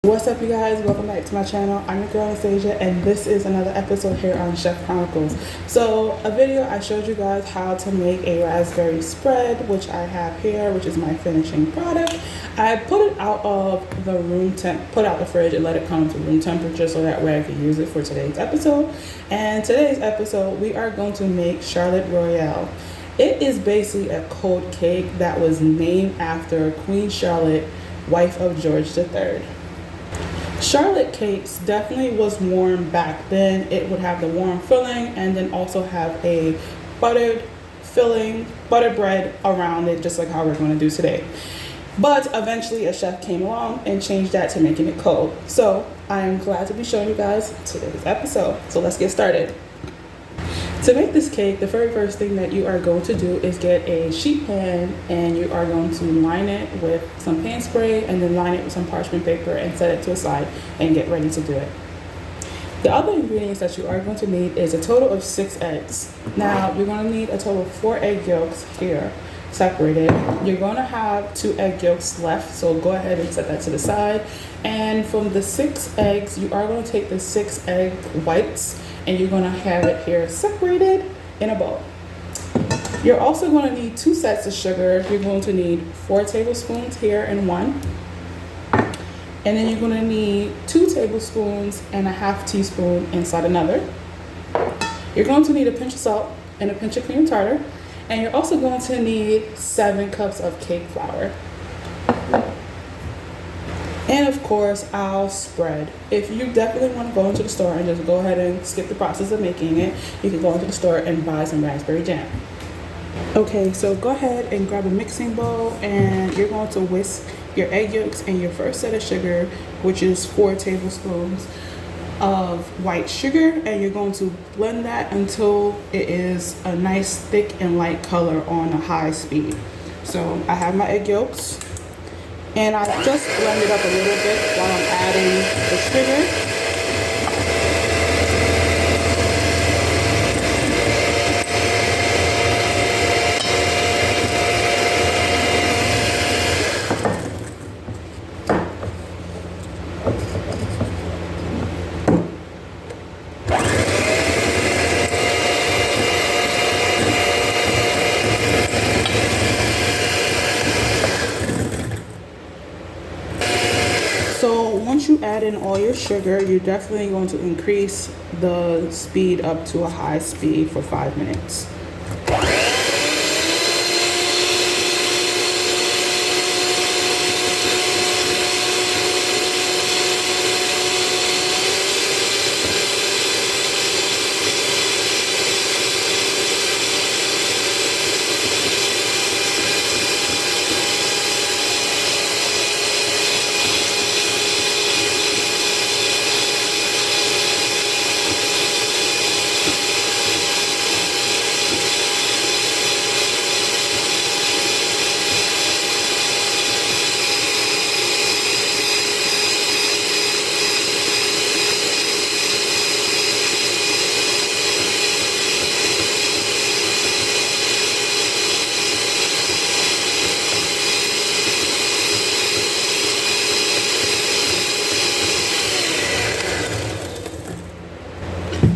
What's up, you guys? Welcome back to my channel. I'm your girl Anastasia, and this is another episode here on Chef Chronicles. So, a video I showed you guys how to make a raspberry spread, which I have here, which is my finishing product. I put it out of the put out the fridge and let it come to room temperature so that way I can use it for today's episode. And today's episode, we are going to make Charlotte Royale. It is basically a cold cake that was named after Queen Charlotte, wife of George III. Charlotte cakes definitely was warm back then. It would have the warm filling and then also have a buttered filling, buttered bread around it, just like how we're going to do today. But eventually a chef came along and changed that to making it cold. So I am glad to be showing you guys today's episode. So let's get started. To make this cake, the very first thing that you are going to do is get a sheet pan, and you are going to line it with some paint spray and then line it with some parchment paper and set it to the side and get ready to do it. The other ingredients that you are going to need is a total of 6 eggs. Now you're going to need a total of 4 egg yolks here separated. You're going to have 2 egg yolks left, so go ahead and set that to the side. And from the 6 eggs, you are going to take the 6 egg whites and you're going to have it here separated in a bowl. You're also going to need 2 sets of sugar. You're going to need 4 tablespoons here in one, and then you're going to need 2 tablespoons and a half teaspoon inside another. You're going to need a pinch of salt and a pinch of cream tartar, and you're also going to need 7 cups of cake flour. And of course, our spread. If you definitely want to go into the store and just go ahead and skip the process of making it, you can go into the store and buy some raspberry jam. Okay, so go ahead and grab a mixing bowl, and you're going to whisk your egg yolks and your first set of sugar, which is 4 tablespoons of white sugar, and you're going to blend that until it is a nice thick and light color on a high speed. So I have my egg yolks, and I just blend it up a little bit while I'm adding the sugar. So once you add in all your sugar, you're definitely going to increase the speed up to a high speed for 5 minutes.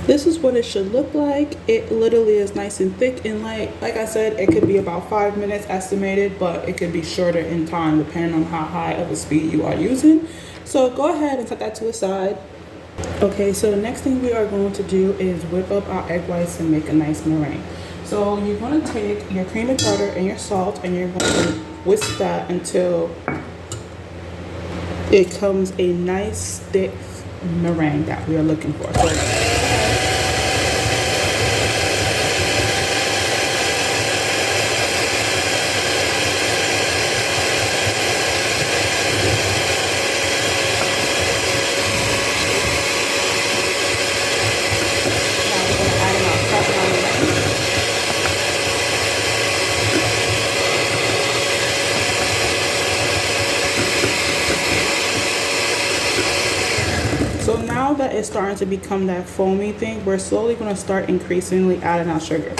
This is what it should look like. It literally is nice and thick and light. Like I said, it could be about 5 minutes estimated, but it could be shorter in time depending on how high of a speed you are using. So go ahead and set that to the side. Okay, so the next thing we are going to do is whip up our egg whites and make a nice meringue. So you're going to take your cream and tartar and your salt, and you're going to whisk that until it comes a nice thick meringue that we are looking for. So now that it's starting to become that foamy thing, we're slowly going to start increasingly adding our sugar.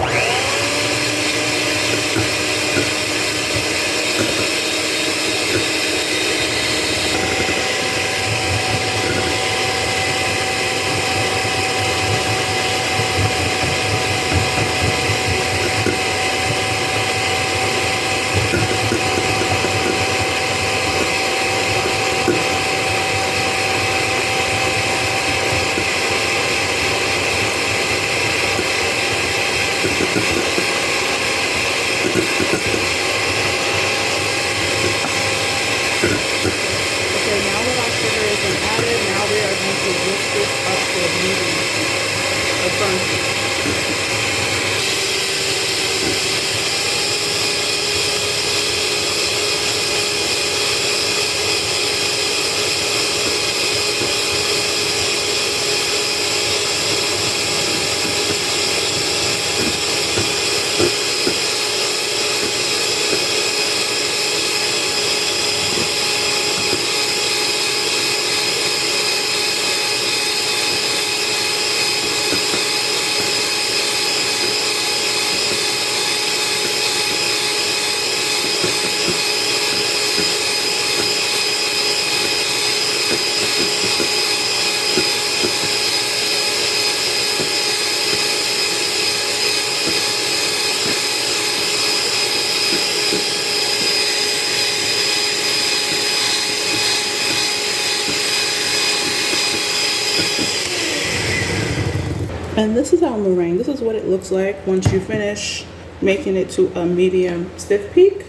And this is our meringue. This is what it looks like once you finish making it to a medium stiff peak.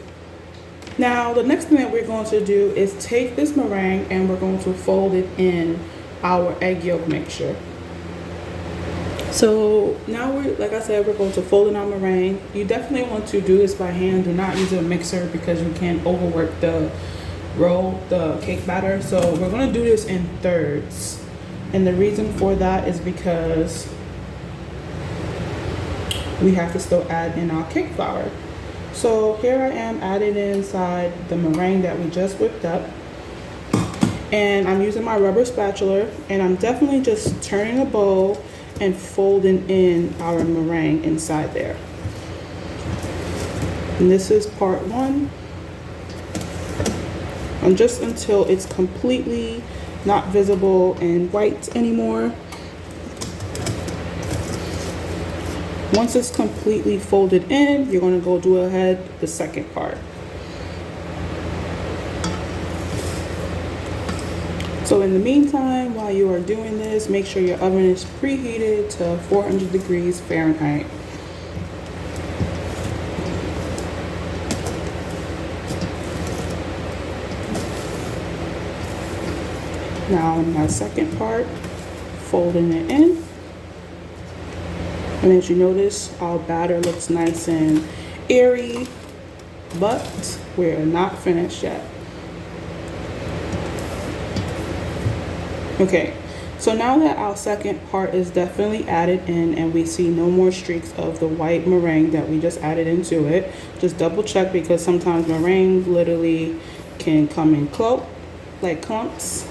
Now, the next thing that we're going to do is take this meringue and we're going to fold it in our egg yolk mixture. So now like I said, we're going to fold in our meringue. You definitely want to do this by hand. Do not use a mixer because you can overwork the cake batter. So we're going to do this in thirds. And the reason for that is because we have to still add in our cake flour. So here I am adding inside the meringue that we just whipped up. And I'm using my rubber spatula and I'm definitely just turning the bowl and folding in our meringue inside there. And this is part one. And just until it's completely not visible and white anymore. Once it's completely folded in, you're going to go do ahead the second part. So in the meantime, while you are doing this, make sure your oven is preheated to 400 degrees Fahrenheit. Now in my second part, folding it in. And as you notice, our batter looks nice and airy, but we're not finished yet. Okay, so now that our second part is definitely added in and we see no more streaks of the white meringue that we just added into it, just double check because sometimes meringue literally can come in clumps,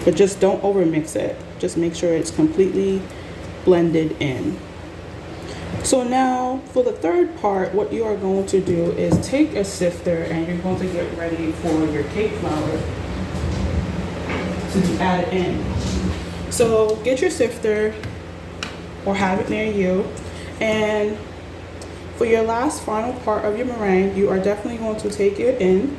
but just don't over mix it. Just make sure it's completely blended in. So now for the third part, what you are going to do is take a sifter and you're going to get ready for your cake flour to add it in. So get your sifter or have it near you, and for your last final part of your meringue, you are definitely going to take it in.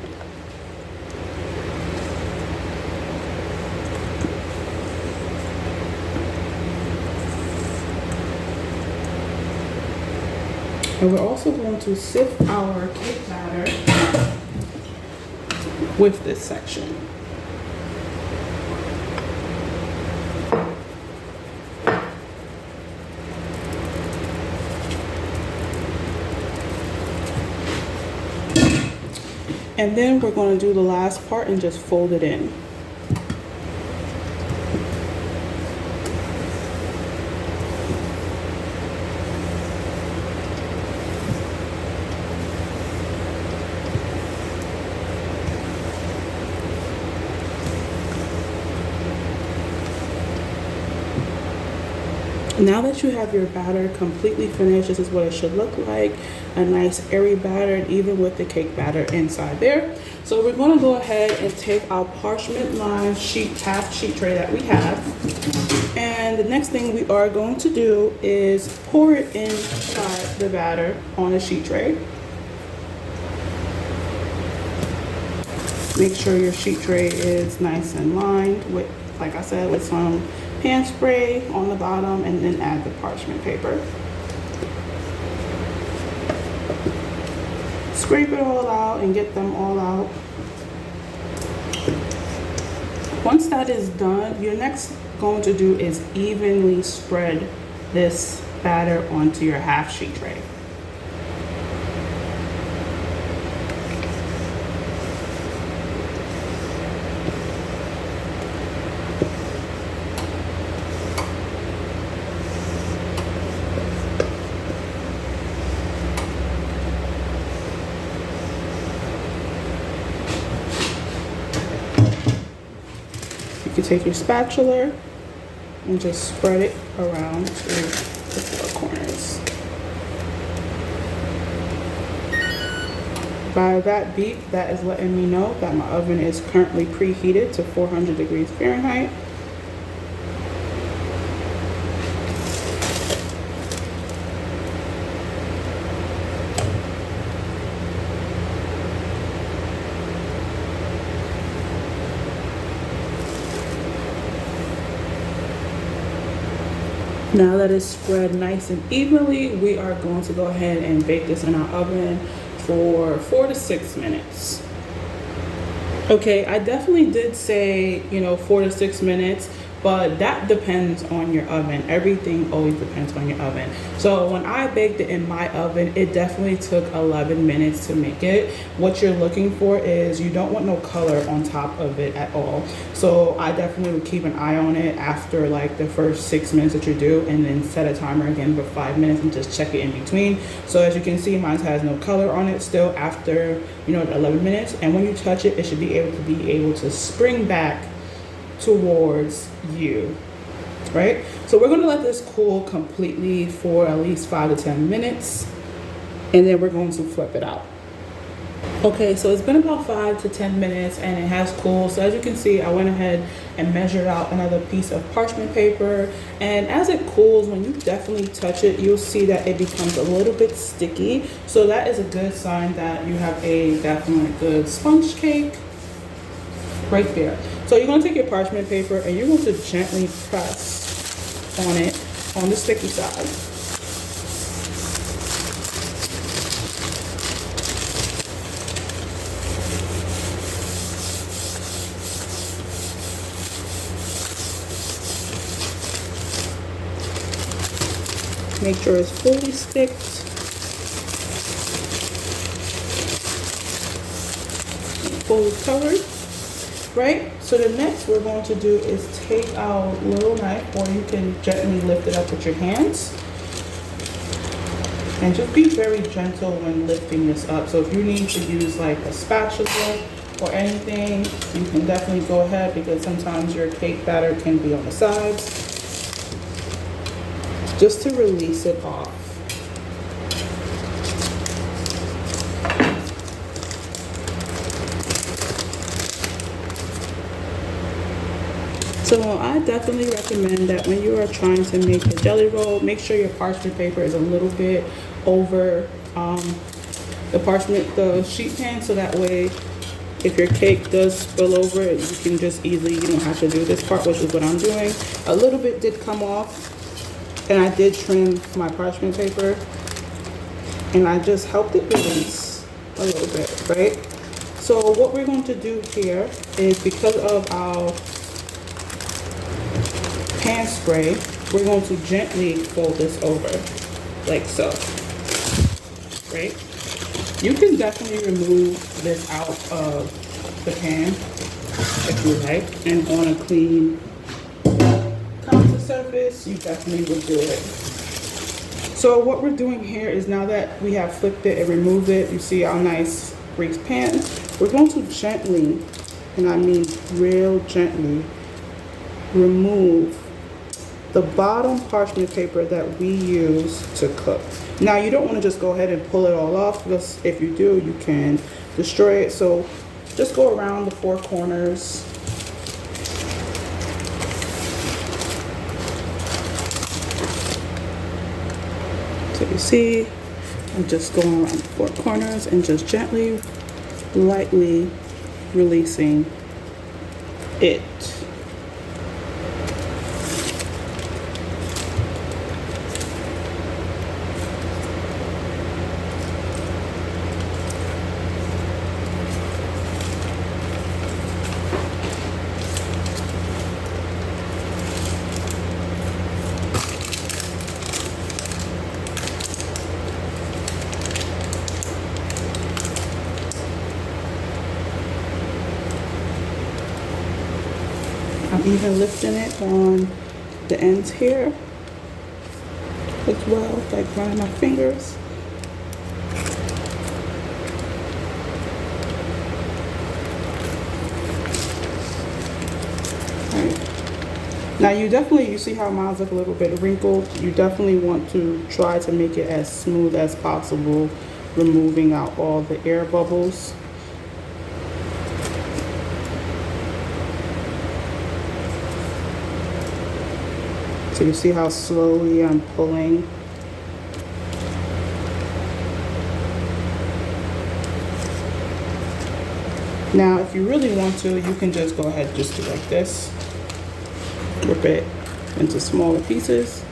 And we're also going to sift our cake batter with this section. And then we're going to do the last part and just fold it in. Now that you have your batter completely finished, this is what it should look like. A nice airy batter, even with the cake batter inside there. So we're going to go ahead and take our parchment lined half sheet tray that we have. And the next thing we are going to do is pour it inside the batter on a sheet tray. Make sure your sheet tray is nice and lined with, like I said, with some pan spray on the bottom, and then add the parchment paper. Scrape it all out and get them all out. Once that is done, you're next going to do is evenly spread this batter onto your half sheet tray. You take your spatula and just spread it around to the four corners. By that beep, that is letting me know that my oven is currently preheated to 400 degrees Fahrenheit. Now that it's spread nice and evenly, we are going to go ahead and bake this in our oven for 4 to 6 minutes. Okay, I definitely did say, 4 to 6 minutes, but that depends on your oven. Everything always depends on your oven. So when I baked it in my oven, it definitely took 11 minutes to make it. What you're looking for is you don't want no color on top of it at all. So I definitely would keep an eye on it after like the first 6 minutes that you do, and then set a timer again for 5 minutes and just check it in between. So as you can see, mine has no color on it still after, the 11 minutes. And when you touch it, it should be able to spring back towards you, right? So we're going to let this cool completely for at least 5 to 10 minutes, and then we're going to flip it out. Okay, so it's been about 5 to 10 minutes and it has cooled. So as you can see, I went ahead and measured out another piece of parchment paper, and as it cools, when you definitely touch it, you'll see that it becomes a little bit sticky. So that is a good sign that you have a definitely good sponge cake right there. So you're going to take your parchment paper and you're going to gently press on it on the sticky side. Make sure it's fully sticked. Fully covered. Right? So the next we're going to do is take our little knife, or you can gently lift it up with your hands. And just be very gentle when lifting this up. So if you need to use like a spatula or anything, you can definitely go ahead, because sometimes your cake batter can be on the sides. Just to release it off. So I definitely recommend that when you are trying to make a jelly roll, make sure your parchment paper is a little bit over the sheet pan, so that way if your cake does spill over, you can just easily, you don't have to do this part, which is what I'm doing. A little bit did come off, and I did trim my parchment paper, and I just helped it release a little bit, right? So what we're going to do here is, because of our pan spray, we're going to gently fold this over like so, right? You can definitely remove this out of the pan if you like, and on a clean counter surface, you definitely would do it. So what we're doing here is, now that we have flipped it and removed it, you see our nice greased pan, we're going to gently, and I mean real gently, remove the bottom parchment paper that we use to cook. Now you don't want to just go ahead and pull it all off, because if you do, you can destroy it. So just go around the 4 corners. So you see, I'm just going around the 4 corners and just gently, lightly releasing it. I'm even lifting it on the ends here as well, like running my fingers. Alright. Now you see how mine's look a little bit wrinkled. You definitely want to try to make it as smooth as possible removing out all the air bubbles. So you see how slowly I'm pulling. Now, if you really want to, you can just go ahead and just do like this. Rip it into smaller pieces.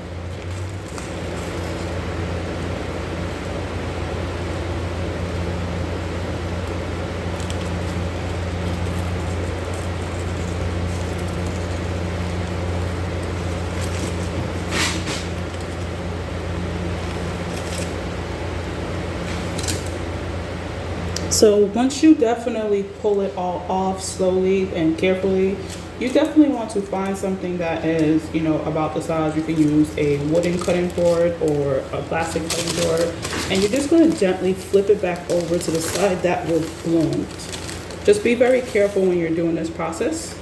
So once you definitely pull it all off slowly and carefully, you definitely want to find something that is, you know, about the size. You can use a wooden cutting board or a plastic cutting board, and you're just going to gently flip it back over to the side that was bloomed. Just be very careful when you're doing this process.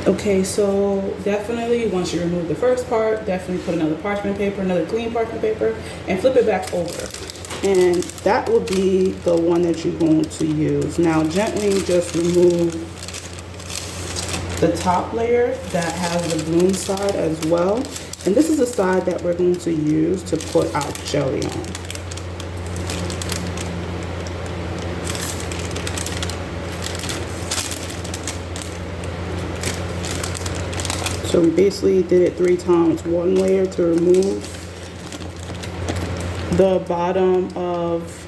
Okay, so definitely once you remove the first part, definitely put another parchment paper, another clean parchment paper, and flip it back over. And that will be the one that you're going to use. Now gently just remove the top layer that has the bloom side as well. And this is the side that we're going to use to put our jelly on. So we basically did it 3 times. One layer to remove the bottom of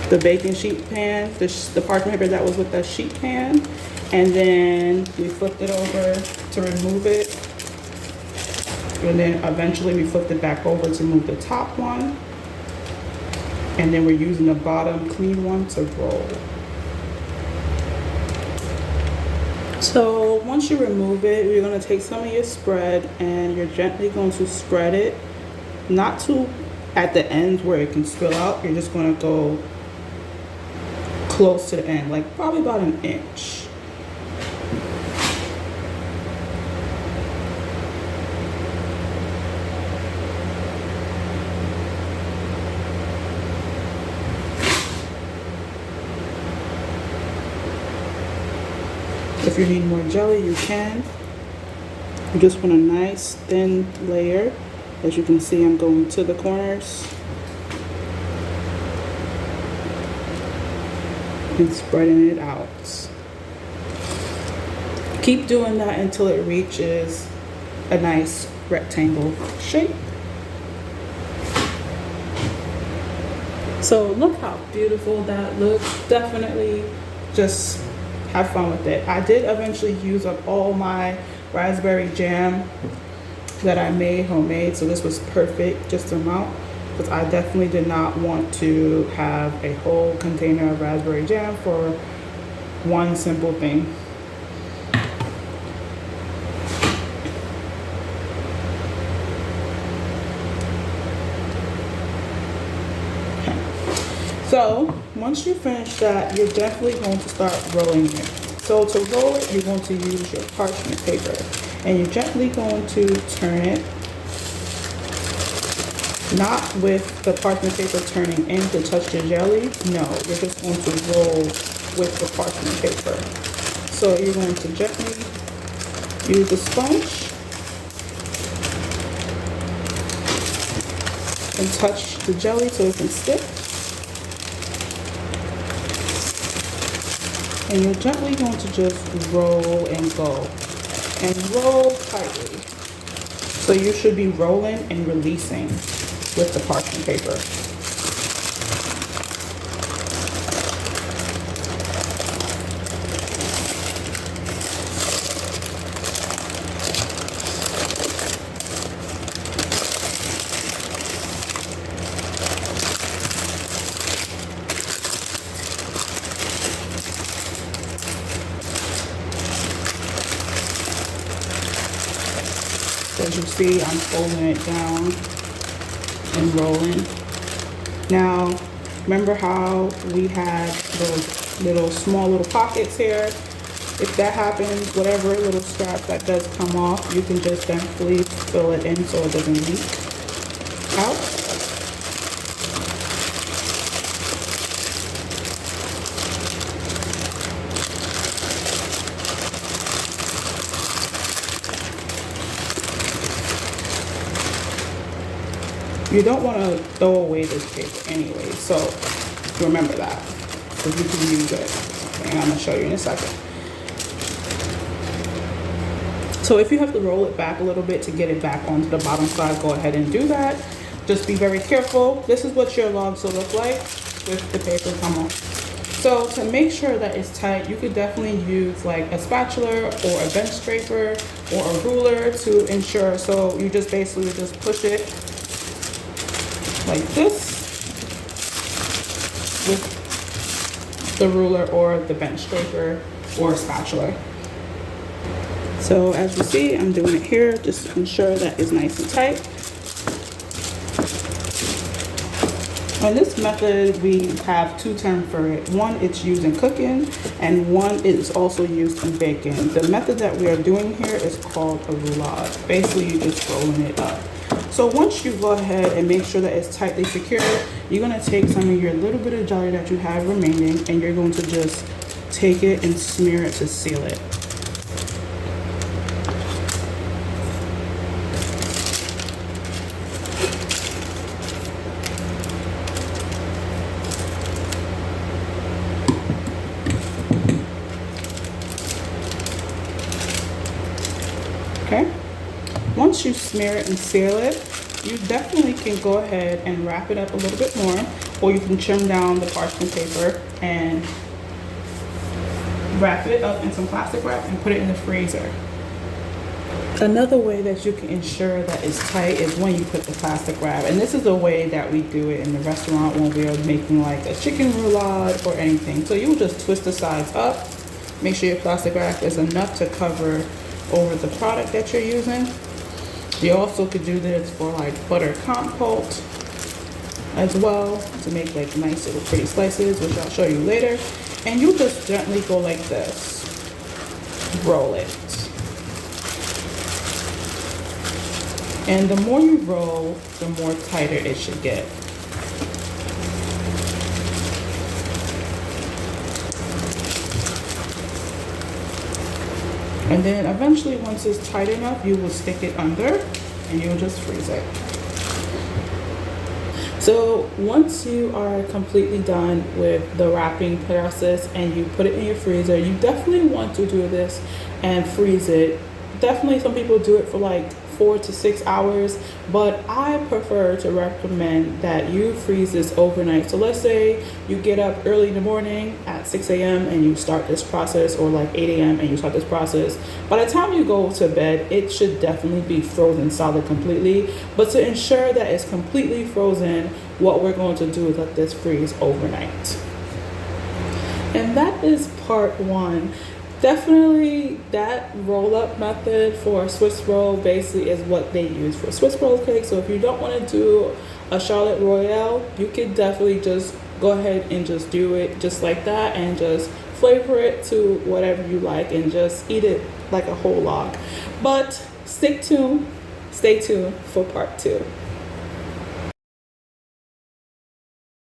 the baking sheet pan, the parchment paper that was with the sheet pan, and then we flipped it over to remove it, and then eventually we flipped it back over to move the top one, and then we're using the bottom clean one to roll. So once you remove it, you're going to take some of your spread and you're gently going to spread it, not too at the end where it can spill out. You're just going to go close to the end, like probably about an inch. If you need more jelly, you can. You just want a nice thin layer. As you can see, I'm going to the corners and spreading it out. Keep doing that until it reaches a nice rectangle shape. So look how beautiful that looks. Definitely just have fun with it. I did eventually use up all my raspberry jam that I made homemade, so this was perfect just amount, because I definitely did not want to have a whole container of raspberry jam for one simple thing. Okay. So once you finish that, you're definitely going to start rolling it. So to roll it, you're going to use your parchment paper. And you're gently going to turn it, not with the parchment paper turning in to touch the jelly. No, you're just going to roll with the parchment paper. So you're going to gently use the sponge and touch the jelly so it can stick. And you're gently going to just roll and go. And roll tightly. So you should be rolling and releasing with the parchment paper. As you see, I'm folding it down and rolling. Now, remember how we had those small little pockets here? If that happens, whatever little scrap that does come off, you can just gently fill it in so it doesn't leak out. You don't want to throw away this paper anyway, so remember that, because you can use it. And I'm going to show you in a second. So if you have to roll it back a little bit to get it back onto the bottom side, go ahead and do that. Just be very careful. This is what your logs will look like with the paper come off. So to make sure that it's tight, you could definitely use like a spatula or a bench scraper or a ruler to ensure. So you just basically just push it like this with the ruler or the bench scraper or spatula. So as you see, I'm doing it here just to ensure that it's nice and tight. In this method, we have two terms for it. One, it's used in cooking, and one is also used in baking. The method that we are doing here is called a roulade. Basically, you're just rolling it up. So once you go ahead and make sure that it's tightly secured, you're going to take some of your little bit of jelly that you have remaining, and you're going to just take it and smear it to seal it. Okay, once you smear it and seal it, you definitely can go ahead and wrap it up a little bit more, or you can trim down the parchment paper and wrap it up in some plastic wrap and put it in the freezer. Another way that you can ensure that it's tight is when you put the plastic wrap, and this is the way that we do it in the restaurant when we are making like a chicken roulade or anything. So you just twist the sides up, make sure your plastic wrap is enough to cover over the product that you're using. You also could do this for like butter compote as well, to make like nice little pretty slices, which I'll show you later. And you just gently go like this, roll it. And the more you roll, the more tighter it should get. And then eventually, once it's tight enough, you will stick it under and you'll just freeze it. So once you are completely done with the wrapping process and you put it in your freezer, you definitely want to do this and freeze it. Definitely some people do it for like 4 to 6 hours, but I prefer to recommend that you freeze this overnight. So let's say you get up early in the morning at 6 a.m. and you start this process, or like 8 a.m. and you start this process. By the time you go to bed, it should definitely be frozen solid completely. But to ensure that it's completely frozen, what we're going to do is let this freeze overnight. And that is part one. Definitely that roll-up method for Swiss roll basically is what they use for Swiss roll cake. So if you don't want to do a Charlotte Royale, you can definitely just go ahead and just do it just like that and just flavor it to whatever you like and just eat it like a whole log. But stay tuned for part two.